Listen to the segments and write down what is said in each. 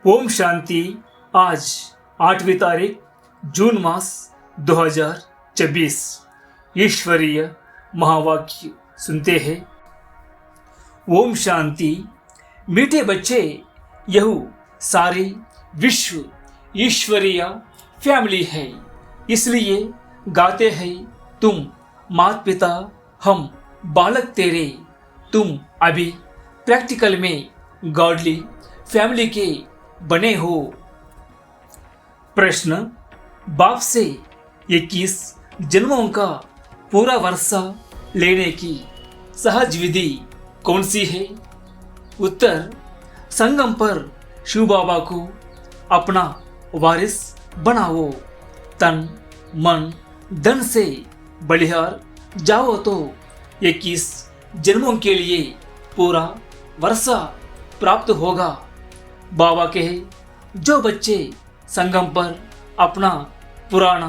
ओम शांति। आज 8वीं तारीख जून मास 2024। ईश्वरीय महावाक्य सुनते हैं। ओम शांति। मीठे बच्चे, यह सारे विश्व ईश्वरीय फैमिली है, इसलिए गाते हैं तुम माता पिता हम बालक तेरे। तुम अभी प्रैक्टिकल में गॉडली फैमिली के बने हो। प्रश्न, बाप से 21 जन्मों का पूरा वर्षा लेने की सहज विधि कौन सी है? उत्तर, संगम पर शिव बाबा को अपना वारिस बनाओ। तन मन धन से बलिहार जाओ तो 21 जन्मों के लिए पूरा वर्षा प्राप्त होगा। बाबा कहे, जो बच्चे संगम पर अपना पुराना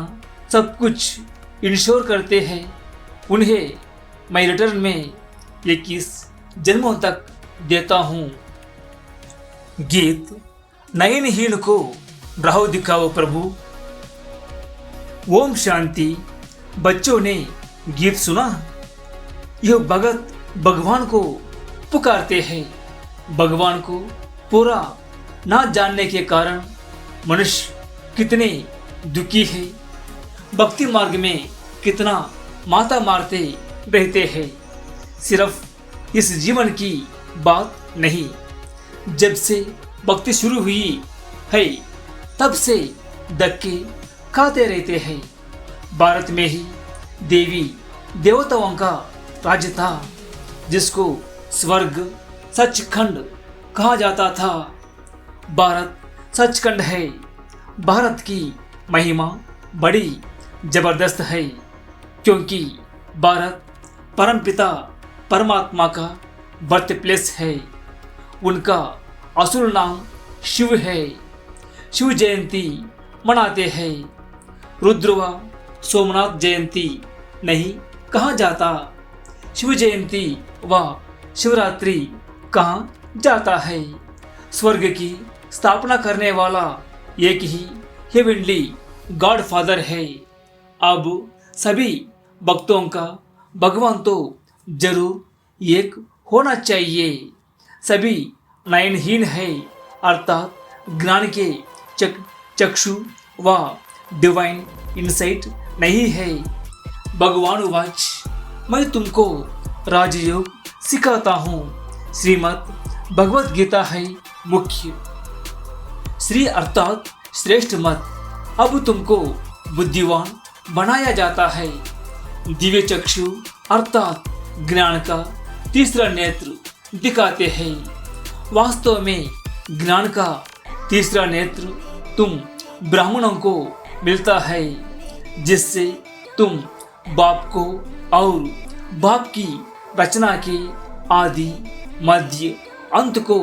सब कुछ इंश्योर करते हैं, उन्हें मैं रिटर्न में 21 जन्मों तक देता हूँ। गीत, नयनहीन को राह दिखाओ प्रभु। ओम शांति। बच्चों ने गीत सुना। यह भगत भगवान को पुकारते हैं। भगवान को पूरा ना जानने के कारण मनुष्य कितने दुखी है, भक्ति मार्ग में कितना माता मारते रहते हैं। सिर्फ इस जीवन की बात नहीं, जब से भक्ति शुरू हुई है तब से धक्के खाते रहते हैं। भारत में ही देवी देवताओं का राज्य था, जिसको स्वर्ग सचखंड कहा जाता था। भारत सचखंड है। भारत की महिमा बड़ी जबरदस्त है, क्योंकि भारत परमपिता परमात्मा का बर्थ प्लेस है। उनका असुर नाम शिव है। शिव जयंती मनाते हैं। रुद्रवा सोमनाथ जयंती नहीं कहा जाता। शिव जयंती व शिवरात्रि कहा जाता है। स्वर्ग की स्थापना करने वाला एक ही हेवनली गॉड फादर है। अब सभी भक्तों का भगवान तो जरूर एक होना चाहिए। सभी नयनहीन है, अर्थात ज्ञान के चक्षु व डिवाइन इनसाइट नहीं है। भगवान वाच, मैं तुमको राजयोग सिखाता हूँ। श्रीमद् भगवत गीता है मुख्य। श्री अर्थात श्रेष्ठ मत। अब तुमको बुद्धिवान बनाया जाता है। दिव्य चक्षु अर्थात ज्ञान का तीसरा नेत्र दिखाते हैं। वास्तव में ज्ञान का तीसरा नेत्र तुम ब्राह्मणों को मिलता है, जिससे तुम बाप को और बाप की रचना के आदि मध्य अंत को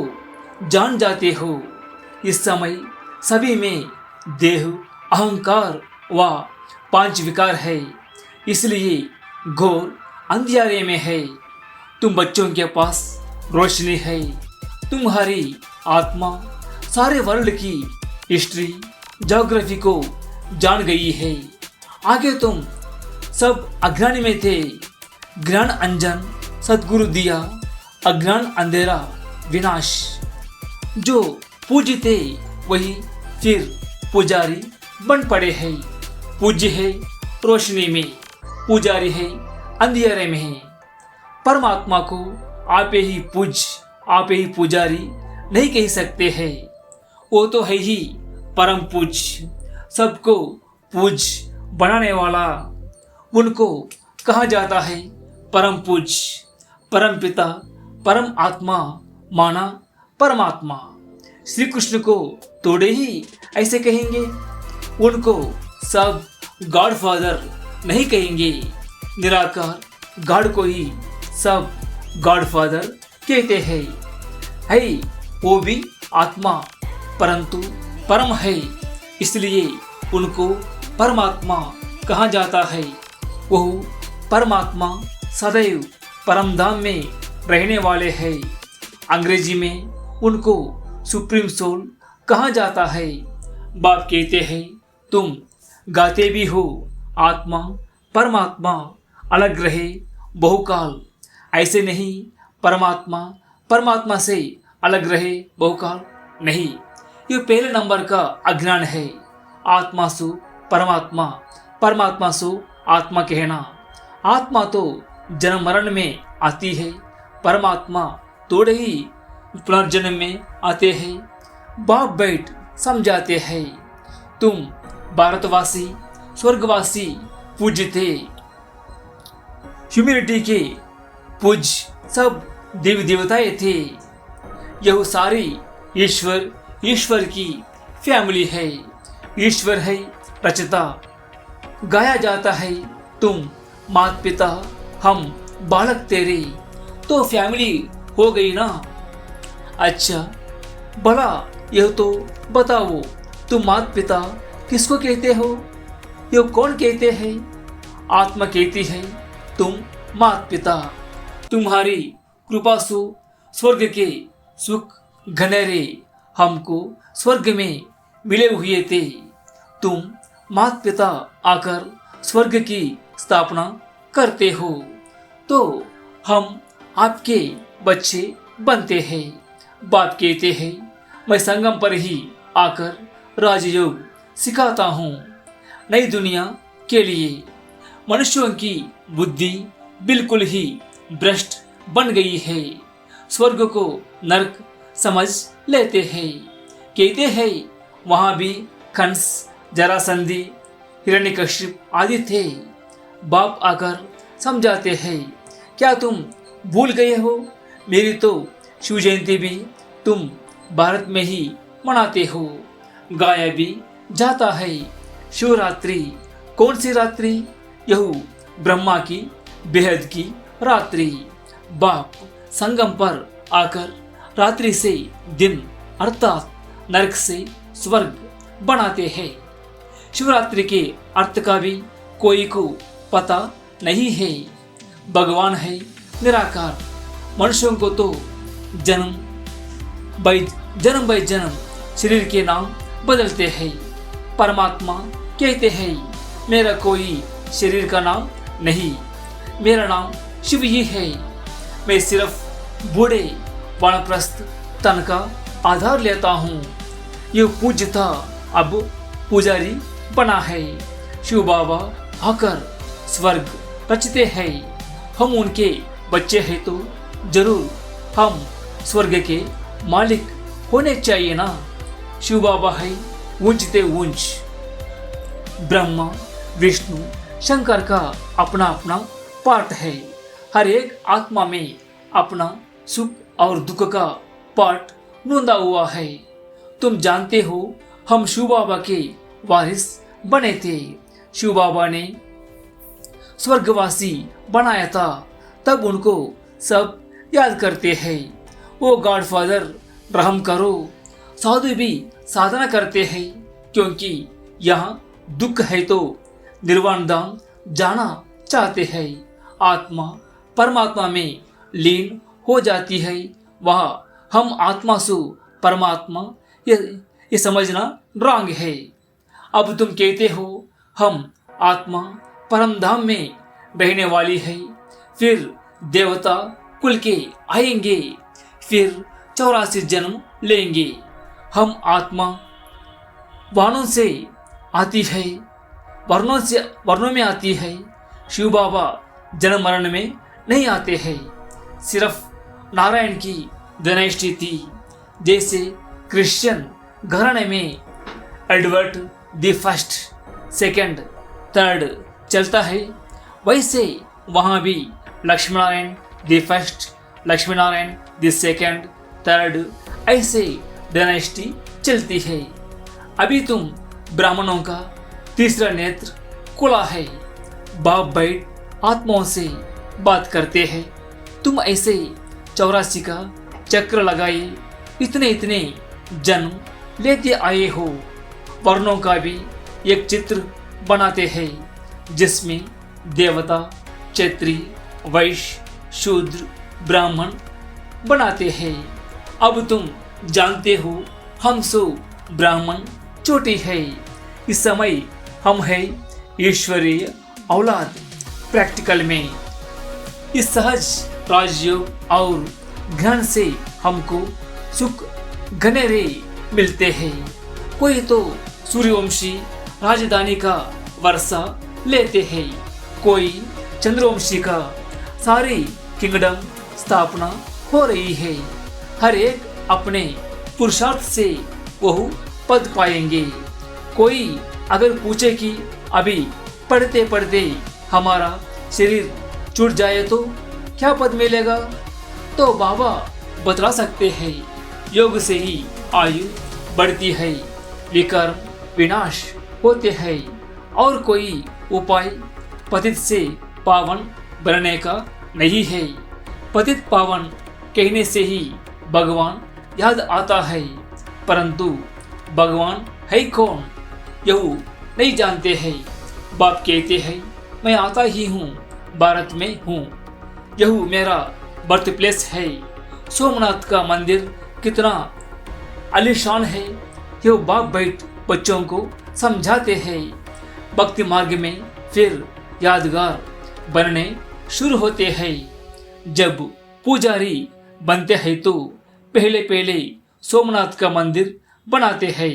जान जाते हो। इस समय सभी में देह, अहंकार व 5 विकार है, इसलिए घोर अंधियारे में है। तुम बच्चों के पास रोशनी है। तुम्हारी आत्मा सारे वर्ल्ड की हिस्ट्री ज्योग्राफी को जान गई है। आगे तुम सब अज्ञानी में थे। ज्ञान अंजन सद्गुरु दिया, अज्ञान अंधेरा विनाश। जो पूजते वही फिर पुजारी बन पड़े हैं। पूज्य है रोशनी में, पुजारी है अंधेरे में। परमात्मा को आप ही पूज, आप ही पुजारी नहीं कह सकते हैं। वो तो है ही परम पूज, सबको पूज बनाने वाला। उनको कहा जाता है परम पूज। परम पिता परम आत्मा माना परमात्मा। श्री कृष्ण को थोड़े ही ऐसे कहेंगे। उनको सब गॉड फादर नहीं कहेंगे। निराकार गॉड को ही सब गॉड फादर कहते हैं। है वो भी आत्मा, परंतु परम है, इसलिए उनको परमात्मा कहा जाता है। वह परमात्मा सदैव परमधाम में रहने वाले हैं। अंग्रेजी में उनको सुप्रीम सोल कहाँ जाता है। बाप कहते हैं तुम गाते भी हो आत्मा परमात्मा अलग रहे बहुकाल। ऐसे नहीं, परमात्मा परमात्मा से अलग रहे बहुकाल नहीं। ये पहले नंबर का अज्ञान है। आत्मा सु परमात्मा, परमात्मा सु आत्मा कहना। आत्मा तो जन्म मरण में आती है, परमात्मा थोड़े ही पुनर्जन्म में आते हैं। बाप बैठ समझाते हैं तुम भारतवासी स्वर्गवासी पूज्य थे। ह्यूमैनिटी के पूज सब देवी देवताएं थे। यह सारी ईश्वर की फैमिली है। ईश्वर है रचता। गाया जाता है तुम माता पिता हम बालक तेरे। तो फैमिली हो गई ना। अच्छा भला यह तो बताओ, तुम माता पिता किसको कहते हो? यह कौन कहते हैं? आत्मा कहती है तुम माता पिता। तुम्हारी कृपा सु स्वर्ग के सुख घनेरे हमको स्वर्ग में मिले हुए थे। तुम माता पिता आकर स्वर्ग की स्थापना करते हो तो हम आपके बच्चे बनते हैं। बाप कहते हैं मैं संगम पर ही आकर राजयोग सिखाता हूँ नई दुनिया के लिए। मनुष्यों की बुद्धि बिल्कुल ही भ्रष्ट बन गई है। स्वर्ग को नरक समझ लेते हैं। कहते हैं वहाँ भी कंस जरासंधि हिरण्यकश्यप आदि थे। बाप आकर समझाते हैं क्या तुम भूल गए हो? मेरी तो शिव जयंती भी तुम भारत में ही मनाते हो। गाया भी जाता है शिवरात्रि। कौन सी रात्रि? यह ब्रह्मा की बेहद की रात्रि। बाप संगम पर आकर रात्रि से दिन अर्थात नरक से स्वर्ग बनाते हैं। शिवरात्रि के अर्थ का भी कोई को पता नहीं है। भगवान है निराकार। मनुष्यों को तो जन्म बाई जन्म शरीर के नाम बदलते हैं। परमात्मा कहते हैं मेरा कोई शरीर का नाम नहीं, मेरा नाम शिव ही है। मैं सिर्फ बूढ़े वानप्रस्थ तन का आधार लेता हूँ। ये पूज्य था, अब पुजारी बना है। शिव बाबा आकर स्वर्ग रचते हैं। हम उनके बच्चे हैं तो जरूर हम स्वर्ग के मालिक होने चाहिए ना। शिव बाबा है ऊंचते ऊंच। ब्रह्मा विष्णु शंकर का अपना अपना पार्ट है। हर एक आत्मा में अपना सुख और दुख का पार्ट नोंदा हुआ है। तुम जानते हो हम शिव बाबा के वारिस बने थे। शिव बाबा ने स्वर्गवासी बनाया था, तब उनको सब याद करते हैं। वो गॉडफादर रहम करो। साधु भी साधना करते हैं क्योंकि यहाँ दुख है तो निर्वाण धाम जाना चाहते हैं। आत्मा परमात्मा में लीन हो जाती है। वह हम आत्मा सु परमात्मा ये समझना रॉन्ग है। अब तुम कहते हो हम आत्मा परम धाम में रहने वाली है, फिर देवता कुल के आएंगे, फिर 84 जन्म लेंगे। हम आत्मा वाणों से आती है, वर्णों में आती है। शिव बाबा जन्म मरण में नहीं आते हैं। सिर्फ नारायण की डायनेस्टी थी। जैसे क्रिश्चियन घराने में Edward the first second third चलता है, वैसे वहाँ भी Lakshmi Narayan the first, Lakshmi Narayan the second, third, ऐसे डायनेस्टी चलती है। अभी तुम ब्राह्मणों का तीसरा नेत्र खुला है। बाप बैठ आत्माओं से बात करते हैं। तुम ऐसे 84 का चक्र लगाए इतने जन्म लेते आए हो। वर्णों का भी एक चित्र बनाते हैं जिसमें देवता, क्षत्रिय, वैश्य, शूद्र, ब्राह्मण बनाते हैं। अब तुम जानते हो हम सो ब्राह्मण चोटी है। इस समय हम है ईश्वरीय औलाद। प्रैक्टिकल में इस सहज राजयोग और ज्ञान से हमको सुख घनेरे मिलते हैं। कोई तो सूर्यवंशी राजधानी का वर्षा लेते हैं, कोई चंद्रवंशी का सारी किंगडम स्थापना हो रही है। हर एक अपने पुरुषार्थ से वह पद पाएंगे। कोई अगर पूछे कि अभी पढ़ते पढ़ते हमारा शरीर छूट जाए तो क्या पद मिलेगा, तो बाबा बतला सकते हैं, योग से ही आयु बढ़ती है, विकर्म विनाश होते हैं। और कोई उपाय पतित से पावन बनने का नहीं है। पतित पावन कहने से ही भगवान याद आता है, परंतु भगवान है कौन यह नहीं जानते हैं। बाप कहते हैं मैं आता ही हूँ, भारत में हूँ, यह मेरा बर्थ प्लेस है। सोमनाथ का मंदिर कितना आलीशान है, यह बाप बैठ बच्चों को समझाते हैं। भक्ति मार्ग में फिर यादगार बनने शुरू होते हैं। जब पुजारी बनते हैं तो पहले पहले सोमनाथ का मंदिर बनाते हैं।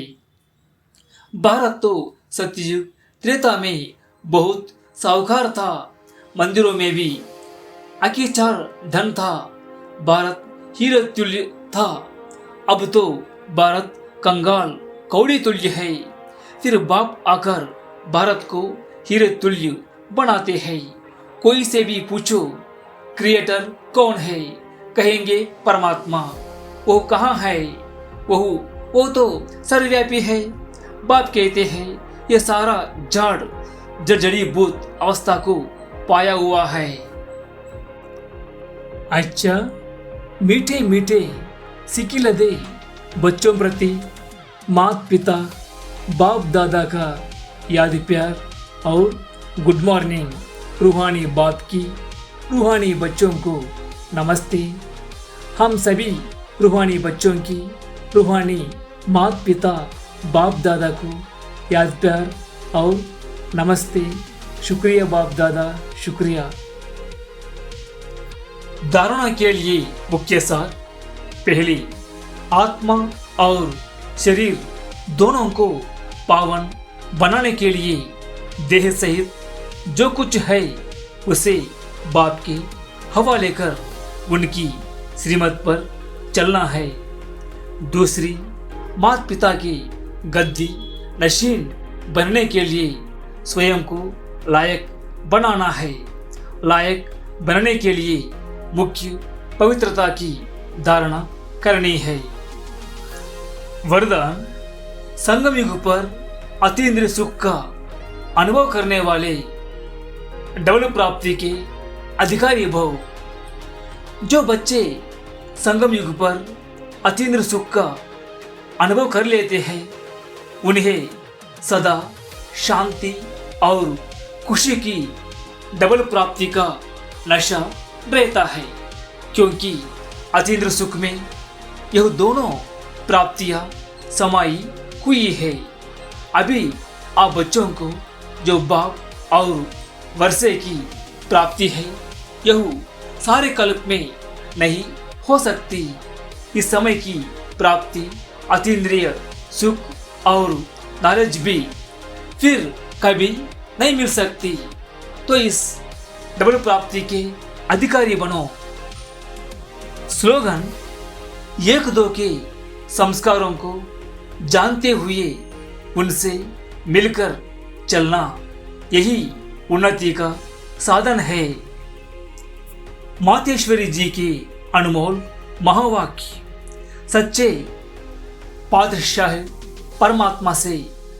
भारत तो सतयुग त्रेता में बहुत साहूकार था, मंदिरों में भी अकीचार धन था, भारत हीरे तुल्य था। अब तो भारत कंगाल कौड़ी तुल्य है। फिर बाप आकर भारत को हीरे तुल्य बनाते हैं। कोई से भी पूछो क्रिएटर कौन है, कहेंगे परमात्मा। वो कहाँ है, वो तो सर्वव्यापी है। बाप कहते हैं ये सारा झाड़ जड़ीबूत अवस्था को पाया हुआ है। अच्छा, मीठे मीठे सिकिलदे बच्चों प्रति माता पिता बाप दादा का याद प्यार और गुड मॉर्निंग। रूहानी बाप की रूहानी बच्चों को नमस्ते। हम सभी रूहानी बच्चों की रूहानी माता पिता बाप दादा को याद प्यार और नमस्ते। शुक्रिया बाप दादा, शुक्रिया। धारणा के लिए मुख्य सार। पहली, आत्मा और शरीर दोनों को पावन बनाने के लिए देह सहित जो कुछ है उसे बाप के हवाले कर उनकी श्रीमत पर चलना है। दूसरी, माता पिता की गद्दी नशीन बनने के लिए स्वयं को लायक बनाना है। लायक बनने के लिए मुख्य पवित्रता की धारणा करनी है। वरदान। संगम युग पर अतीन्द्रिय सुख का अनुभव करने वाले डबल प्राप्ति के अधिकारी भव। जो बच्चे संगम युग पर अतीन्द्रिय सुख का अनुभव कर लेते हैं उन्हें सदा शांति और खुशी की डबल प्राप्ति का नशा रहता है, क्योंकि अतीन्द्रिय सुख में यह दोनों प्राप्तियां समाई हुई है। अभी आप बच्चों को जो बाप और वर्षे की प्राप्ति है यह सारे कल्प में नहीं हो सकती। इस समय की प्राप्ति अतीन्द्रिय सुख और नॉलेज भी फिर कभी नहीं मिल सकती। तो इस डबल प्राप्ति के अधिकारी बनो। स्लोगन। एक दो के संस्कारों को जानते हुए उनसे मिलकर चलना यही उन्नति का साधन है। मातेश्वरी जी के अनमोल महावाक्य। सच्चे पातशाह परमात्मा से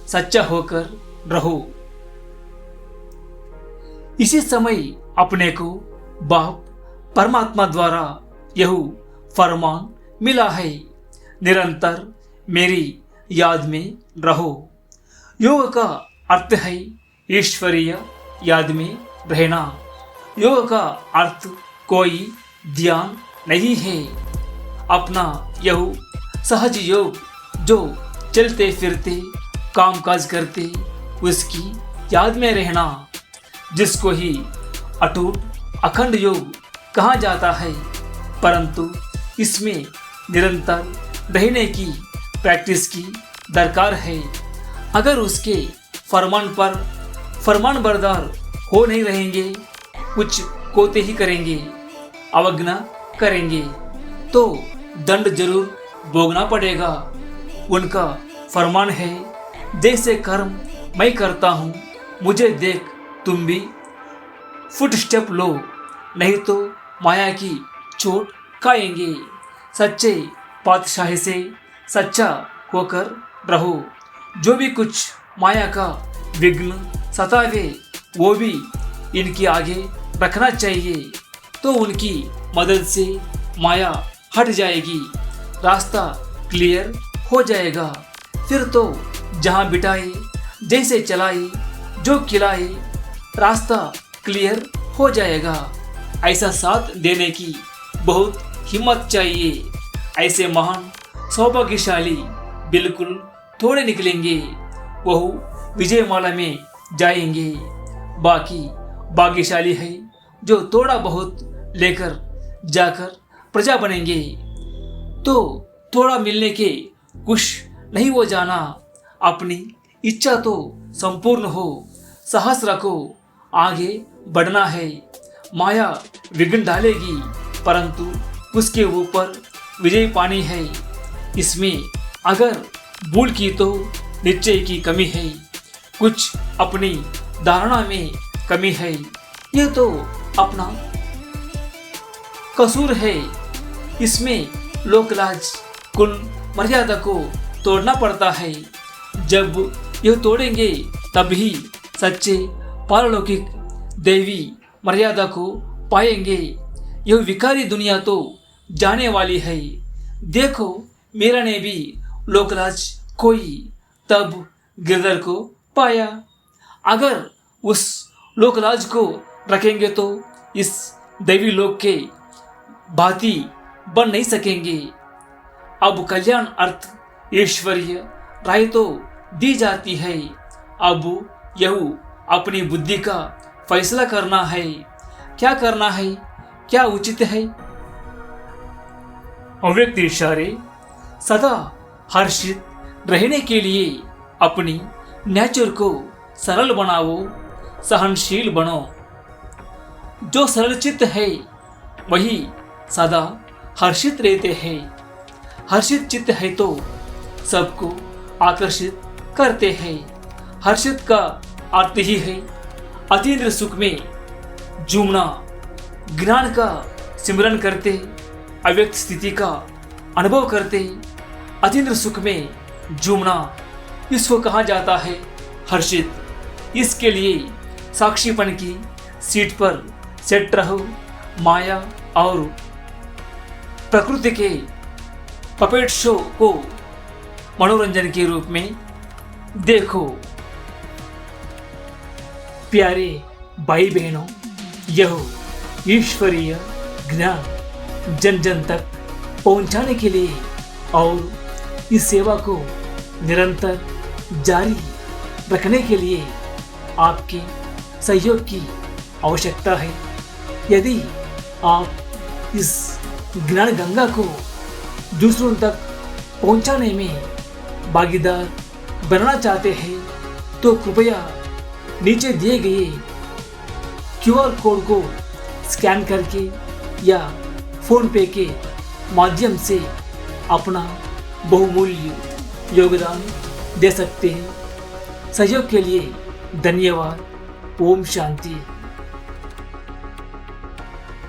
सच्चा होकर रहो। इसी समय अपने को बाप परमात्मा द्वारा यह फरमान मिला है, निरंतर मेरी याद में रहो। योग का अर्थ है ईश्वरीय याद में रहना। योग का अर्थ कोई ध्यान नहीं है। अपना यह सहज योग जो चलते फिरते काम काज करते उसकी याद में रहना, जिसको ही अटूट अखंड योग कहा जाता है। परंतु इसमें निरंतर रहने की प्रैक्टिस की दरकार है। अगर उसके फरमान पर फरमान बरदार हो नहीं रहेंगे, कुछ कोताही करेंगे, अवज्ञा करेंगे तो दंड जरूर भोगना पड़ेगा। उनका फरमान है, जैसे कर्म मैं करता हूँ मुझे देख तुम भी फुट स्टेप लो, नहीं तो माया की चोट खाएंगे। सच्चे पातशाह से सच्चा होकर रहो। जो भी कुछ माया का विघ्न सतावे वो भी इनके आगे रखना चाहिए, तो उनकी मदद से माया हट जाएगी, रास्ता क्लियर हो जाएगा। फिर तो जहाँ बिठाए जैसे चलाए जो खिलाए रास्ता क्लियर हो जाएगा। ऐसा साथ देने की बहुत हिम्मत चाहिए। ऐसे महान सौभाग्यशाली बिल्कुल थोड़े निकलेंगे, वह विजयमाला में जाएंगे। बाकी भाग्यशाली है जो थोड़ा बहुत लेकर जाकर प्रजा बनेंगे। तो थोड़ा मिलने के कुछ नहीं हो जाना, अपनी इच्छा तो संपूर्ण हो, साहस रखो, आगे बढ़ना है। माया विघ्न डालेगी परंतु उसके ऊपर विजय पानी है। इसमें अगर भूल की तो निश्चय की कमी है, कुछ अपनी धारणा में कमी है, यह तो अपना कसूर है। इसमें लोकलाज कुल मर्यादा को तोड़ना पड़ता है। जब यह तोड़ेंगे तभी सच्चे पारलौकिक दैवी मर्यादा को पाएंगे। यह विकारी दुनिया तो जाने वाली है। देखो मेरा ने भी लोकराज कोई तब गिरधर को पाया। अगर उस लोकराज को रखेंगे तो इस दैवी लोक के भांति बन नहीं सकेंगे। अब कल्याण अर्थ ईश्वरीय राय तो दी जाती है। अब यह अपनी बुद्धि का फैसला करना है, क्या करना है, क्या उचित है। अव्यक्त इशारे सदा हर्षित रहने के लिए अपनी नेचर को सरल बनाओ, सहनशील बनो। जो सरल चित्त है वही सदा हर्षित रहते हैं। हर्षित चित्त है तो सबको आकर्षित करते हैं। हर्षित का अर्थ ही है अतीन्द्र सुख में झूमना, ज्ञान का सिमरन करते, अव्यक्त स्थिति का अनुभव करते, अतीन्द्र सुख में झूमना, इसको कहा जाता है हर्षित। इसके लिए साक्षीपन की सीट पर सेट रहो। माया और प्रकृति के पपेट शो को मनोरंजन के रूप में देखो। प्यारे भाई बहनों, यह ईश्वरीय ज्ञान जन जन तक पहुंचाने के लिए और इस सेवा को निरंतर जारी रखने के लिए आपके सहयोग की आवश्यकता है। यदि आप इस ज्ञान गंगा को दूसरों तक पहुंचाने में भागीदार बनना चाहते हैं तो कृपया नीचे दिए गए QR कोड को स्कैन करके या फोन पे के माध्यम से अपना बहुमूल्य योगदान दे सकते हैं। सहयोग के लिए धन्यवाद। ओम शांति।